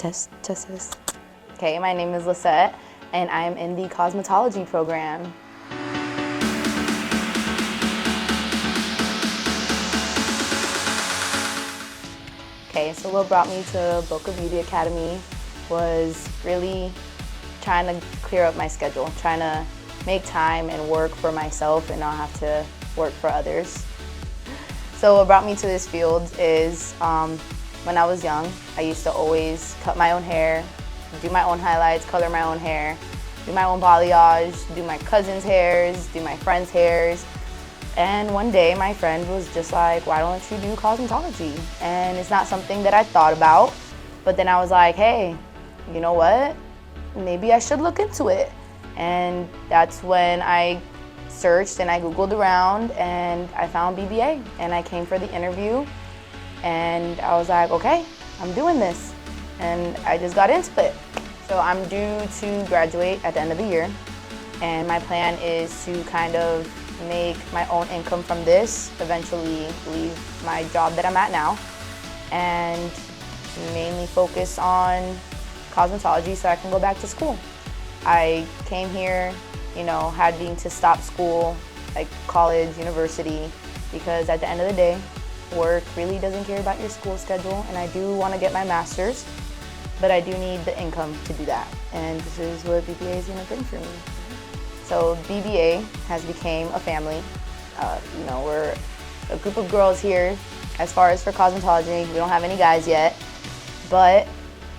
Test this. Okay, my name is Lissette, and I'm in the Cosmetology program. Okay, so what brought me to Boca Beauty Academy was really trying to clear up my schedule, trying to make time and work for myself and not have to work for others. So what brought me to this field is when I was young, I used to always cut my own hair, do my own highlights, color my own hair, do my own balayage, do my cousin's hairs, do my friend's hairs. And one day my friend was just like, why don't you do cosmetology? And it's not something that I thought about, but then I was like, hey, you know what? Maybe I should look into it. And that's when I searched and I Googled around and I found BBA and I came for the interview and I was like, okay, I'm doing this. And I just got into it. So I'm due to graduate at the end of the year and my plan is to kind of make my own income from this, eventually leave my job that I'm at now and mainly focus on cosmetology so I can go back to school. I came here, having to stop school, like college, university, because at the end of the day, work really doesn't care about your school schedule, and I do want to get my master's, but I do need the income to do that, and this is what BBA is going to bring for me. So BBA has become a family. We're a group of girls here. As far as for cosmetology, we don't have any guys yet, but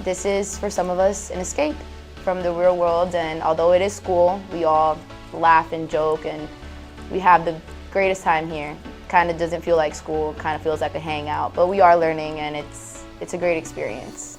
this is, for some of us, an escape from the real world, and although it is school, we all laugh and joke and we have the greatest time here. Kind of doesn't feel like school, kind of feels like a hangout, but we are learning and it's a great experience.